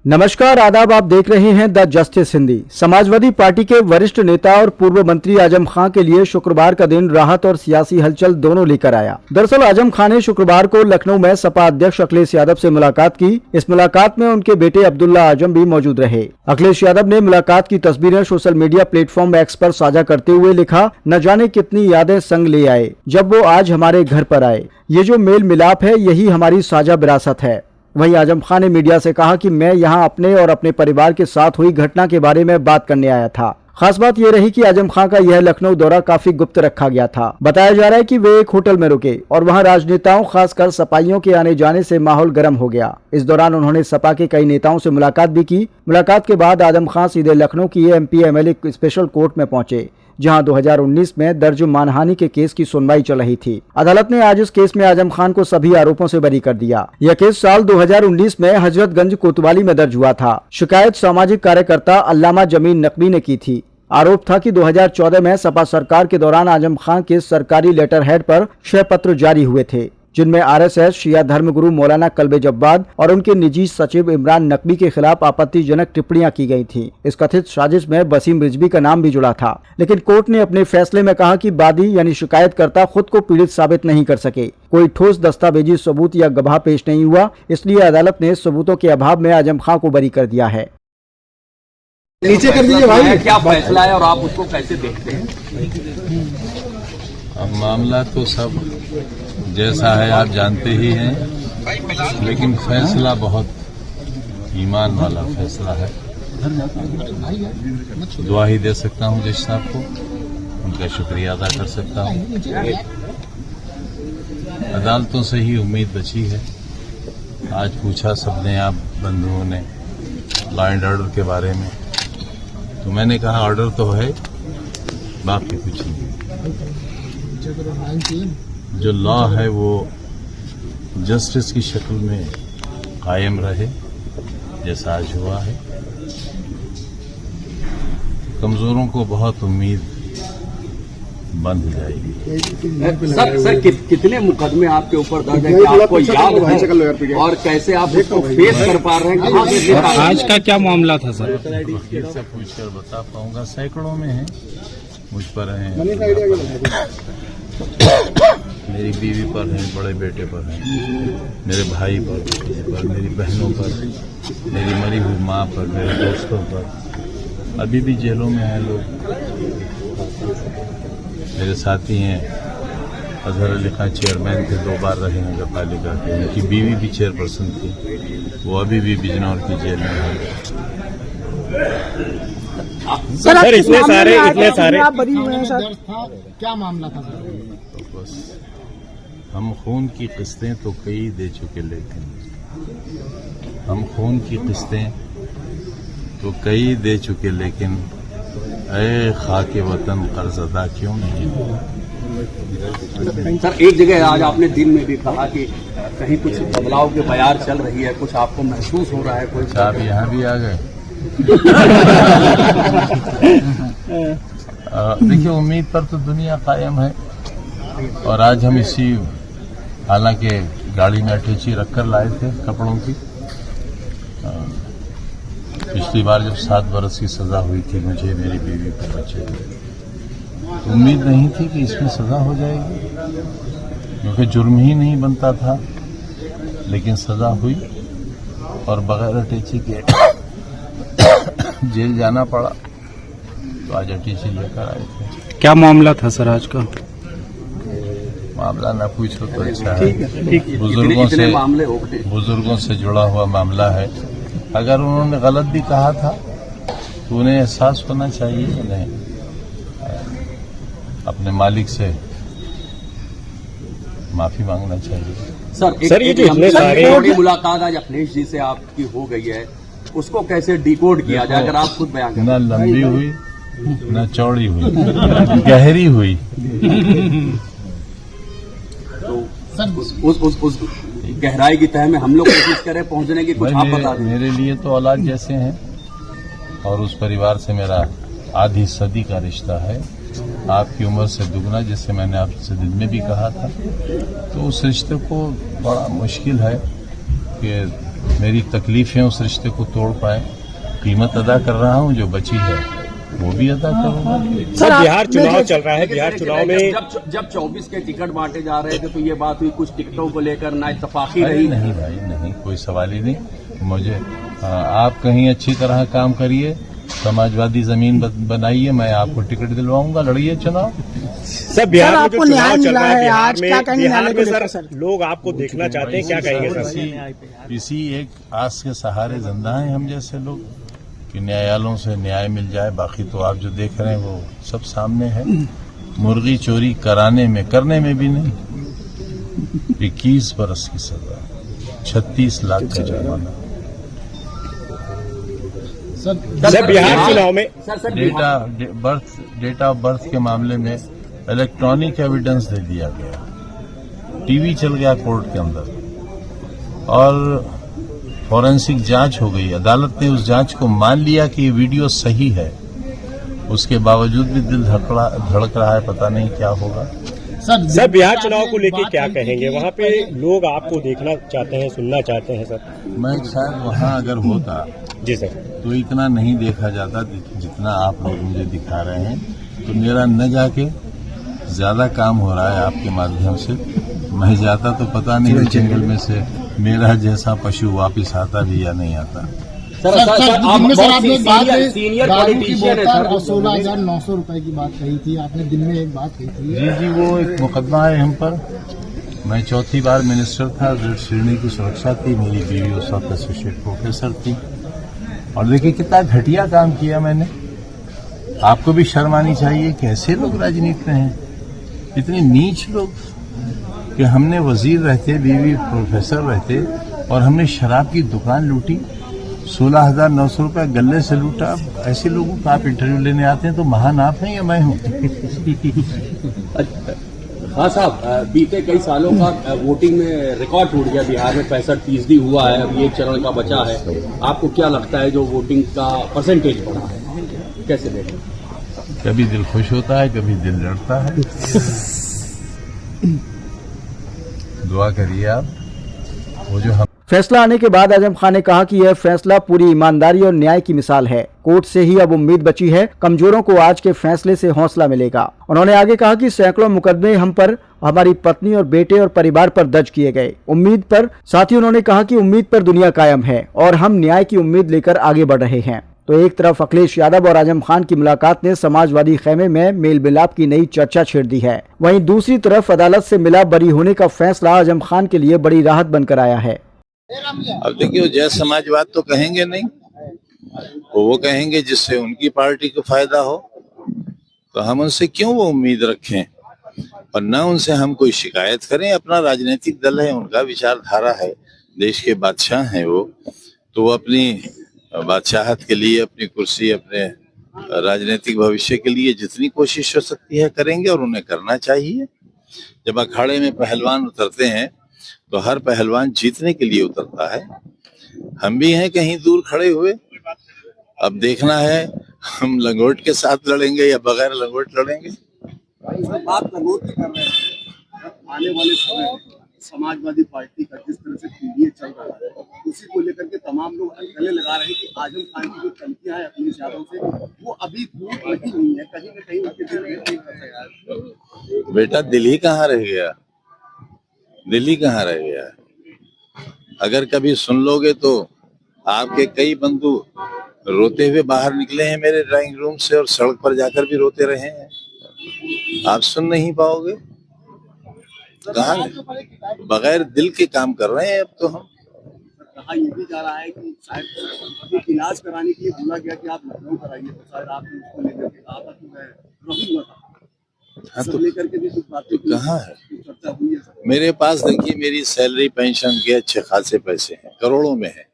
नमस्कार, आदाब। आप देख रहे हैं the justice Hindi. Samajwadi party के वरिष्ठ नेता और पूर्व मंत्री आजम खां के लिए शुक्रवार का दिन राहत और सियासी हलचल दोनों लेकर आया। दरअसल आजम खां ने शुक्रवार को लखनऊ में सपा अध्यक्ष अखिलेश यादव से मुलाकात की। इस मुलाकात में उनके बेटे अब्दुल्ला आजम भी मौजूद रहे। अखिलेश यादव ने मुलाकात की तस्वीरें सोशल मीडिया प्लेटफॉर्म एक्स पर साझा करते हुए लिखा, न जाने कितनी यादें संग ले आए जब वो आज हमारे घर पर आए। ये जो मेल मिलाप है, यही हमारी साझा विरासत है। वहीं आजम खां ने मीडिया से कहा कि मैं यहां अपने और अपने परिवार के साथ हुई घटना के बारे में बात करने आया था। खास बात यह रही कि आजम खां का यह लखनऊ दौरा काफी गुप्त रखा गया था। बताया जा रहा है कि वे एक होटल में रुके और वहां राजनेताओं, खासकर सपाइयों के आने जाने से माहौल गर्म हो गया। इस दौरान उन्होंने सपा के कई नेताओं से मुलाकात भी की। मुलाकात के बाद आजम खां सीधे लखनऊ की एमपी-एमएलए स्पेशल कोर्ट में पहुंचे, जहां 2019 में दर्ज मानहानि के केस की सुनवाई चल रही थी। अदालत ने आज इस केस में आजम खान को सभी आरोपों से बरी कर दिया। यह केस साल 2019 में हजरतगंज कोतवाली में दर्ज हुआ था। शिकायत सामाजिक कार्यकर्ता अल्लामा जमीन नकवी ने की थी। आरोप था कि 2014 में सपा सरकार के दौरान आजम खान के सरकारी लेटर हेड पर 6 पत्र जारी हुए थे, जिनमें आरएसएस, शिया धर्मगुरु मौलाना कल्बे जब्बाद और उनके निजी सचिव इमरान नकवी के खिलाफ आपत्तिजनक टिप्पणियां की गई थी। इस कथित साजिश में वसीम रिजवी का नाम भी जुड़ा था, लेकिन कोर्ट ने अपने फैसले में कहा कि वादी यानी शिकायतकर्ता खुद को पीड़ित साबित नहीं कर सके। कोई ठोस दस्तावेजी सबूत या गवाह पेश नहीं हुआ, इसलिए अदालत ने सबूतों के अभाव में आजम खां को बरी कर दिया है। नीचे कर दीजिए भाई। क्या फैसला है और आप उसको कैसे देखते हैं? अब मामला तो सब जैसा है आप जानते ही हैं, लेकिन फैसला बहुत ईमान वाला फैसला है। दुआ ही दे सकता हूं जज साहब को, उनका शुक्रिया अदा कर सकता हूं। अदालतों से ही उम्मीद बची है। आज पूछा सबने, आप बंधुओं ने, लॉ एंड ऑर्डर के बारे में, तो मैंने कहा ऑर्डर तो है, बाकी कुछ नहीं। जो लॉ है वो जस्टिस की शक्ल में कायम रहे, जैसा आज हुआ है। कमजोरों को बहुत उम्मीद बंद हो जाएगी। सर कितने मुकदमे आपके ऊपर दर्ज है, आपको याद है और कैसे आप उसको फेस कर पा रहे हैं? आज का क्या मामला था सर? से पूछकर बता पाऊंगा। सैकड़ों में है, मुझ पर है, मेरी बीवी पर है, बड़े बेटे पर है, मेरे भाई पर, मेरी बहनों पर, मेरी मरी हुई माँ पर, मेरे दोस्तों पर। अभी भी जेलों में हैं लोग। मेरे साथी हैं, अजहर अली खां चेयरमैन थे, 2 बार रहे नगर पालिका के। उनकी बीवी भी चेयरपर्सन थी, वो अभी भी बिजनौर की जेल में है। सर इतने सारे आप बरी हुए हैं सर, क्या मामला था सर? तो बस हम खून की किस्तें तो कई दे चुके, लेकिन हम खून की किस्तें तो कई दे चुके, लेकिन ऐ खाके वतन कर्ज अदा क्यों नहीं? सर एक जगह आज आपने दिन में भी कहा कि कहीं कुछ बदलाव के बयार चल रही है, कुछ आपको महसूस हो रहा है? कोई आप यहाँ भी आ गए। देखिए, उम्मीद पर तो दुनिया कायम है, और आज हम इसी, हालांकि गाड़ी में अटैची रखकर लाए थे कपड़ों की। पिछली बार जब 7 बरस की सजा हुई थी मुझे, मेरी बीवी को, बच्चे को, उम्मीद नहीं थी कि इसमें सजा हो जाएगी, क्योंकि जुर्म ही नहीं बनता था, लेकिन सजा हुई और बगैर अटैची के जेल जाना पड़ा। तो आज अटैची लेकर आए थे। क्या मामला था सर आज का? मामला न पूछो तो अच्छा है। बुजुर्गों से जुड़ा हुआ मामला है। अगर उन्होंने गलत भी कहा था तो उन्हें एहसास होना चाहिए, उन्हें अपने मालिक से माफी मांगना चाहिए। सर ये जो बड़ी मुलाकात आज अखिलेश जी से आपकी हो गई है, उसको कैसे डिकोड किया जाए, अगर आप खुद बयान करें? न लंबी हुई, न चौड़ी हुई, गहरी हुई। तो उस गहराई की तह में हम लोग कोशिश करें पहुंचने की, कुछ आप बता दें। मेरे लिए तो औलाद जैसे हैं, और उस परिवार से मेरा आधी सदी का रिश्ता है। आपकी उम्र से दुगना, जैसे मैंने आपसे दिन में भी कहा था। तो उस रिश्ते को बड़ा मुश्किल है कि मेरी तकलीफें उस रिश्ते को तोड़ पाए। कीमत अदा कर रहा हूं, जो बची है वो भी अदा करूंगा। सर बिहार चुनाव चल रहा है, बिहार चुनाव में जब 24 के टिकट बांटे जा रहे थे तो ये बात हुई, कुछ टिकटों को लेकर ना इत्तेफाकी रही। नहीं भाई नहीं, कोई सवाल ही नहीं। मुझे आप कहीं अच्छी तरह काम करिए, समाजवादी जमीन बनाइए, मैं आपको टिकट दिलवाऊंगा, लड़िए चुनाव। सर बिहार में जो चुनाव चल रहा है, बिहार में सर सर लोग आपको देखना चाहते हैं, क्या कहेंगे सर? इसी एक आस के सहारे जिंदा हैं हम जैसे लोग कि न्यायालयों से न्याय मिल जाए। बाकी तो आप जो देख रहे हैं वो सब सामने है। मुर्गी चोरी करने में भी नहीं, 21 बरस की सजा, 36 लाख का जुर्माना। सर बिहार चुनाव में डेट ऑफ बर्थ के मामले में इलेक्ट्रॉनिक एविडेंस दे दिया गया, टीवी चल गया कोर्ट के अंदर और फॉरेंसिक जांच हो गई। अदालत ने उस जांच को मान लिया कि ये वीडियो सही है, उसके बावजूद भी दिल धड़क रहा है, पता नहीं क्या होगा। सर बिहार चुनाव को लेकर क्या कहेंगे? वहाँ पे लोग आपको देखना चाहते हैं, सुनना चाहते हैं सर। मैं शायद वहाँ अगर होता जी सर तो इतना नहीं देखा जाता जितना आप लोग मुझे दिखा रहे हैं। तो मेरा न जाके ज्यादा काम हो रहा है आपके माध्यम से। मैं जाता तो पता नहीं जंगल में से मेरा जैसा पशु वापस आता भी या नहीं आता। सर आपने सीनियर पॉलिटिशियन है सर, 16,900 रुपए की बात कही थी आपने, दिन में एक बात कही थी। जी वो एक मुकदमा है हम पर। मैं चौथी बार मिनिस्टर था, ऋण श्रेणी की सुरक्षा थी, मेरी बीवी उस वक्त एसोसिएट प्रोफेसर थी। और देखिए कितना घटिया काम किया मैंने। आपको भी शर्म आनी चाहिए। कैसे लोग राजनीति में हैं, इतने नीच लोग कि हमने वजीर रहते, बीवी प्रोफेसर रहते और हमने शराब की दुकान लूटी, 16,900 रुपया गले से लूटा। ऐसे लोगों का आप इंटरव्यू लेने आते हैं तो महान आप हैं या मैं हूं? हाँ साहब, बीते कई सालों का वोटिंग में रिकॉर्ड टूट गया बिहार में, 65% हुआ है, अभी एक चरण का बचा है। आपको क्या लगता है जो वोटिंग का परसेंटेज बढ़ा है, कैसे देखें? कभी दिल खुश होता है, कभी दिल लड़ता है। दुआ करिए आप। वो जो हम फैसला आने के बाद आजम खान ने कहा कि यह फैसला पूरी ईमानदारी और न्याय की मिसाल है। कोर्ट से ही अब उम्मीद बची है, कमजोरों को आज के फैसले से हौसला मिलेगा। उन्होंने आगे कहा कि सैकड़ों मुकदमे हम पर, हमारी पत्नी और बेटे और परिवार पर दर्ज किए गए। उम्मीद पर, साथ ही उन्होंने कहा कि उम्मीद पर दुनिया कायम है और हम न्याय की उम्मीद लेकर आगे बढ़ रहे हैं। तो एक तरफ अखिलेश यादव और आजम खान की मुलाकात ने समाजवादी खेमे में मेल मिलाप की नई चर्चा छेड़ दी है। वहीं दूसरी तरफ अदालत से मिला बरी होने का फैसला आजम खान के लिए बड़ी राहत बनकर आया है। अब देखिए, जय समाजवाद तो कहेंगे नहीं, वो कहेंगे जिससे उनकी पार्टी को फायदा हो। तो हम उनसे क्यों वो उम्मीद रखें और न उनसे हम कोई शिकायत करें। अपना राजनीतिक दल है, उनका विचारधारा है, देश के बादशाह हैं वो, तो वो अपनी बादशाहत के लिए, अपनी कुर्सी, अपने राजनीतिक भविष्य के लिए जितनी कोशिश हो सकती है करेंगे और उन्हें करना चाहिए। जब अखाड़े में पहलवान उतरते हैं तो हर पहलवान जीतने के लिए उतरता है। हम भी हैं कहीं दूर खड़े हुए। अब देखना है हम लंगोट के साथ लड़ेंगे या बगैर लंगोट लड़ेंगे। बात लंगोट की कर रहे हैं। आने वाले समय में समाजवादी पार्टी का जिस तरह से पीडीए चल रहा है, उसी को लेकर के तमाम लोग गले लगा रहे हैं कि आजम खान की जो चमकियां हैं अखिलेश यादव से, वो अभी दूर नहीं हुई है, कहीं न कहीं उनके दिल में नहीं कर रहे। बेटा दिल्ली कहाँ रह गया, दिल्ली कहाँ रह गया? अगर कभी सुन लोगे तो आपके कई बंधु रोते हुए बाहर निकले हैं मेरे ड्राइंग रूम से और सड़क पर जाकर भी रोते रहे हैं। आप सुन नहीं पाओगे। कहाँ बगैर दिल के काम कर रहे हैं अब तो हम। कहा ये भी जा रहा है कि शायद इलाज कराने के लिए बोला गया कि आप लखनऊ कराइए, तो शायद आपने उसको लेकर के कहा था कि मैं रहूंगा था। हाँ तो लेकर के भी कुछ बातें कहाँ है? चर्चा हुई है। मेरे पास देखिए, मेरी सैलरी पेंशन के अच्छे खासे पैसे हैं, करोड़ों में है।